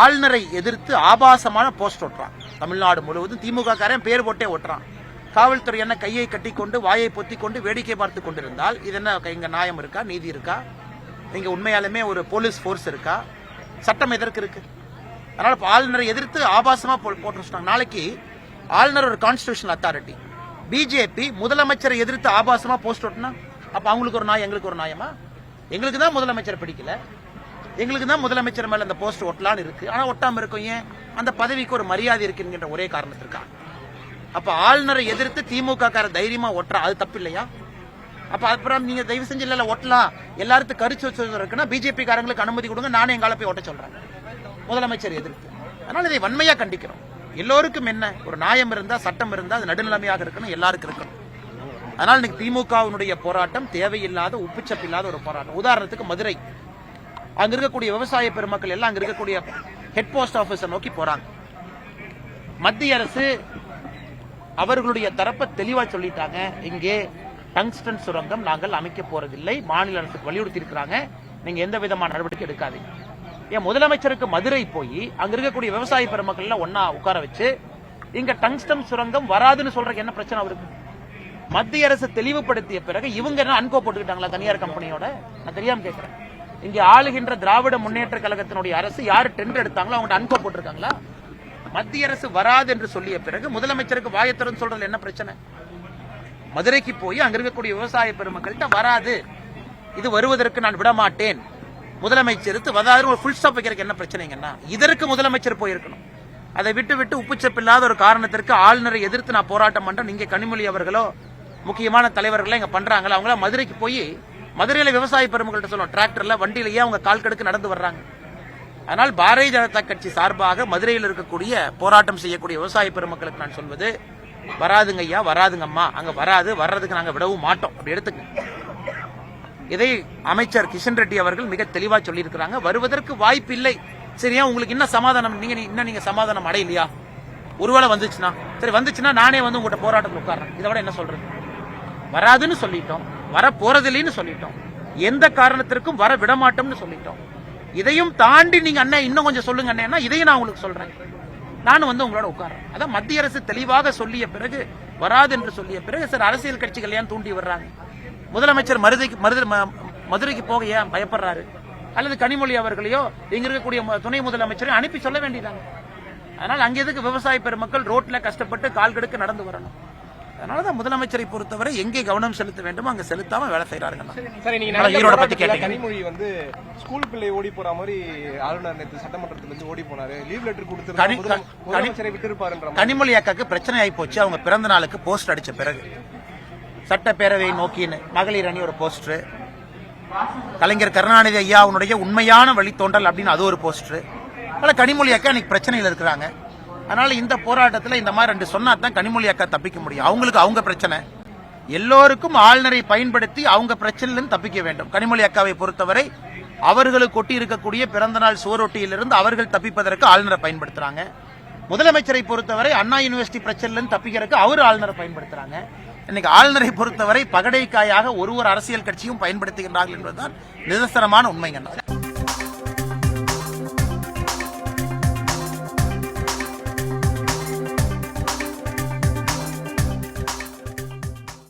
ஆளுநரை எதிர்த்து ஆபாசமான போஸ்ட் ஒட்டுறான். தமிழ்நாடு முழுவதும் திமுக காரன் பேர் போட்டே ஒட்டுறான். காவல்துறை என்ன கையை கட்டிக்கொண்டு வாயை பொத்தி கொண்டு வேடிக்கை பார்த்து கொண்டிருந்தால் இது என்ன இங்க நியாயம் இருக்கா, நீதி இருக்கா? இங்க உண்மையாலுமே ஒரு போலீஸ் போர்ஸ் இருக்கா? சட்டம் எதற்கு இருக்கு? அதனால ஆளுநரை எதிர்த்து ஆபாசமா போட்டு சொன்னாங்க. நாளைக்கு ஆளுநர் ஒரு கான்ஸ்டிடியூஷனல் அத்தாரிட்டி. பிஜேபி முதலமைச்சரை எதிர்த்து ஆபாசமா போஸ்ட் ஒட்டினா அப்ப அவங்களுக்கு ஒரு நியாயம், எங்களுக்கு ஒரு நியாயமா? எங்களுக்கு தான் முதலமைச்சர் பிடிக்கல, எங்களுக்கு தான் முதலமைச்சர் மேல அந்த போஸ்ட் ஒட்டலான்னு இருக்கு. ஆனா ஒட்டாம இருக்கும். ஏன்? அந்த பதவிக்கு ஒரு மரியாதை இருக்குங்கிற ஒரே காரணத்திற்காக. அப்ப ஆளுநரை எதிர்த்து திமுக கார தைரியமா ஒட்டுறா, அது தப்பு இல்லையா? அப்ப அப்புறம் நீங்க தயவு செஞ்சு இல்ல ஒட்டலாம், எல்லாருக்கும் கருத்து வச்சு இருக்குன்னா பிஜேபி காரங்களுக்கு அனுமதி கொடுங்க, நானே எங்கால போய் ஒட்ட சொல்றேன் முதலமைச்சர் எதிர்த்து. அதனால இதை வன்மையா கண்டிக்கிறோம். எல்லோருக்கும் என்ன ஒரு நியாயம் இருந்தா, சட்டம் இருந்தா அது நடுநிலைமையாக இருக்கணும், எல்லாருக்கும் இருக்கணும். அதனால இன்னைக்கு திமுகவினுடைய போராட்டம் தேவையில்லாத உப்புச்சப்பு இல்லாத ஒரு போராட்டம். உதாரணத்துக்கு மதுரை, அங்க இருக்கக்கூடிய விவசாய பெருமக்கள் எல்லாம் அங்க இருக்கக்கூடிய ஹெட் போஸ்ட் ஆபீஸை நோக்கி போறாங்க. மத்திய அரசு அவர்களுடைய தரப்பை தெளிவா சொல்லிட்டாங்க, இங்கே டங்ஸ்டன் சுரங்கம் நாங்கள் அமைக்க போறதில்லை, மாநில அரசுக்கு வலியுறுத்தி இருக்கிறாங்க, நீங்க எந்த விதமான நடவடிக்கை எடுக்காதீங்க. என் முதலமைச்சருக்கு மதுரை போய் அங்க இருக்கக்கூடிய விவசாய பெருமக்கள் எல்லாம் ஒன்னா உட்கார வச்சு இங்க டங்ஸ்டன் சுரங்கம் வராதுன்னு சொல்றதுக்கு என்ன பிரச்சனை அவருக்கு? மத்திய அரசு தெளிவுபடுத்திய பிறகு இவங்க என்ன அன்கோ போட்டுக்கிட்டாங்களா தனியார் கம்பெனியோட? நான் தெரியாம கேட்கிறேன். இங்க ஆளுகின்ற திராவிட முன்னேற்ற கழகத்தினுடைய அரசு யாரு டெண்டர் எடுத்தாங்களோ அவங்க அன்கோ போட்டிருக்காங்களா? மத்திய அரசு வராது என்று சொல்லிய பிறகு முதலமைச்சருக்கு வாயத்திறன் சொல்றதுல என்ன பிரச்சனை? மதுரைக்கு போய் அங்க இருக்கக்கூடிய விவசாய பெருமக்கள்கிட்ட வராது, இது வருவதற்கு நான் விடமாட்டேன், முதலமைச்சர் வராது ஒரு ஃபுல் ஸ்டாப் வைக்கிறதுக்கு என்ன பிரச்சனைங்கன்னா இதற்கு முதலமைச்சர் போயிருக்கணும். அதை விட்டு விட்டு உப்புச்சப்பு இல்லாத ஒரு காரணத்திற்கு ஆளுநரை எதிர்த்து நான் போராட்டம் பண்றேன், நீங்க கனிமொழி அவர்களோ முக்கியமான தலைவர்களோ இங்க பண்றாங்களா? அவங்கள மதுரைக்கு போய் மதுரையில விவசாய பெருமக்கள்கிட்ட சொல்லுவோம், டிராக்டர்ல வண்டியிலேயே அவங்க கால் கடுக்கு நடந்து வர்றாங்க. அதனால் பாரதிய ஜனதா கட்சி சார்பாக மதுரையில் இருக்கக்கூடிய போராட்டம் செய்யக்கூடிய விவசாய பெருமக்களுக்கு நான் சொல்வது, வராதுங்க ஐயா, வராதுங்கம்மா, அங்க வராது, வர்றதுக்கு நாங்க விடவும் மாட்டோம், அப்படி எடுத்துக்க. இதை அமைச்சர் கிஷன் ரெட்டி அவர்கள் மிக தெளிவா சொல்லி இருக்கிறாங்க. வருவதற்கு வாய்ப்பு இல்லை. சரியா, உங்களுக்கு என்ன சமாதானம்? நீங்க சமாதானம் அடையலையா? ஒருவேளை வந்துச்சுன்னா சரி, வந்துச்சுன்னா நானே வந்து உங்கள்கிட்ட போராட்டத்தில் உட்கார்றேன், இதை விட என்ன சொல்றது? வராதுன்னு சொல்லிட்டோம், வர போறதில்லைன்னு சொல்லிட்டோம், எந்த காரணத்திற்கும் வர விடமாட்டோம்னு சொல்லிட்டோம். இதையும் தாண்டி நீங்க அண்ணன் இன்னும் கொஞ்சம் சொல்லுங்க அண்ணா, இதையும் நான் உங்களுக்கு சொல்றேன், நானும் வந்து உங்களோட உட்கார்றேன். அதான் மத்திய அரசு தெளிவாக சொல்லிய பிறகு, வராது என்று சொல்லிய பிறகு சார் அரசியல் கட்சிகள் ஏன் தூண்டி வர்றாங்க? முதலமைச்சர் மதுரைக்கு போக ஏன் பயப்படுறாரு? அல்லது கனிமொழி அவர்களையோ இங்க இருக்கக்கூடிய துணை முதலமைச்சரையும் அனுப்பி சொல்ல வேண்டியதாங்க. அதனால அங்க எதுக்கு விவசாய பெருமக்கள் ரோட்ல கஷ்டப்பட்டு கால் கடுக்க நடந்து வரணும்? அதனாலதான் முதலமைச்சரை பொறுத்தவரை எங்கே கவனம் செலுத்த வேண்டுமோ அங்க செலுத்தாம வேலை செய்யறாங்க. ஈரோட பத்தி கேட்டீங்க. கனிமொழி வந்து ஸ்கூல் பிள்ளை ஓடி போற மாதிரி ஆளுநர் நேற்று சட்டமன்றத்துல இருந்து ஓடி போனாரு, லீவ் லெட்டர் கொடுத்து விட்டு இருப்பாரு. கனிமொழி அக்காக்கு பிரச்சனை ஆகி போச்சு. அவங்க பிறந்த நாளுக்கு போஸ்ட் அடிச்ச பிறகு சட்டப்பேரவை நோக்கின்னு மகளிர் அணி ஒரு போஸ்டர், கலைஞர் கருணாநிதி ஐயா அவனுடைய உண்மையான வழித்தோன்றல் அப்படின்னு அது ஒரு போஸ்டர். அதனால கனிமொழி அக்கா இன்னைக்கு பிரச்சனையில் இருக்கிறாங்க. அதனால இந்த போராட்டத்தில் இந்த மாதிரி ரெண்டு சொன்னா தான் கனிமொழி அக்கா தப்பிக்க முடியும். அவங்களுக்கு அவங்க பிரச்சனை, எல்லோருக்கும் ஆளுநரை பயன்படுத்தி அவங்க பிரச்சனையிலிருந்து தப்பிக்க வேண்டும். கனிமொழி அக்காவை பொறுத்தவரை அவர்களுக்கு ஒட்டி இருக்கக்கூடிய பிறந்தநாள் சுவரொட்டியிலிருந்து அவர்கள் தப்பிப்பதற்கு ஆளுநரை பயன்படுத்துறாங்க. முதலமைச்சரை பொறுத்தவரை அண்ணா யூனிவர்சிட்டி பிரச்சனையிலிருந்து தப்பிக்கிறதுக்கு அவர் ஆளுநரை பயன்படுத்துறாங்க. இன்னைக்கு ஆளுநரை பொறுத்தவரை பகடைக்காயாக ஒரு அரசியல் கட்சியும் பயன்படுத்துகின்றார்கள் என்பதுதான் நிதர்சனமான உண்மைங்க.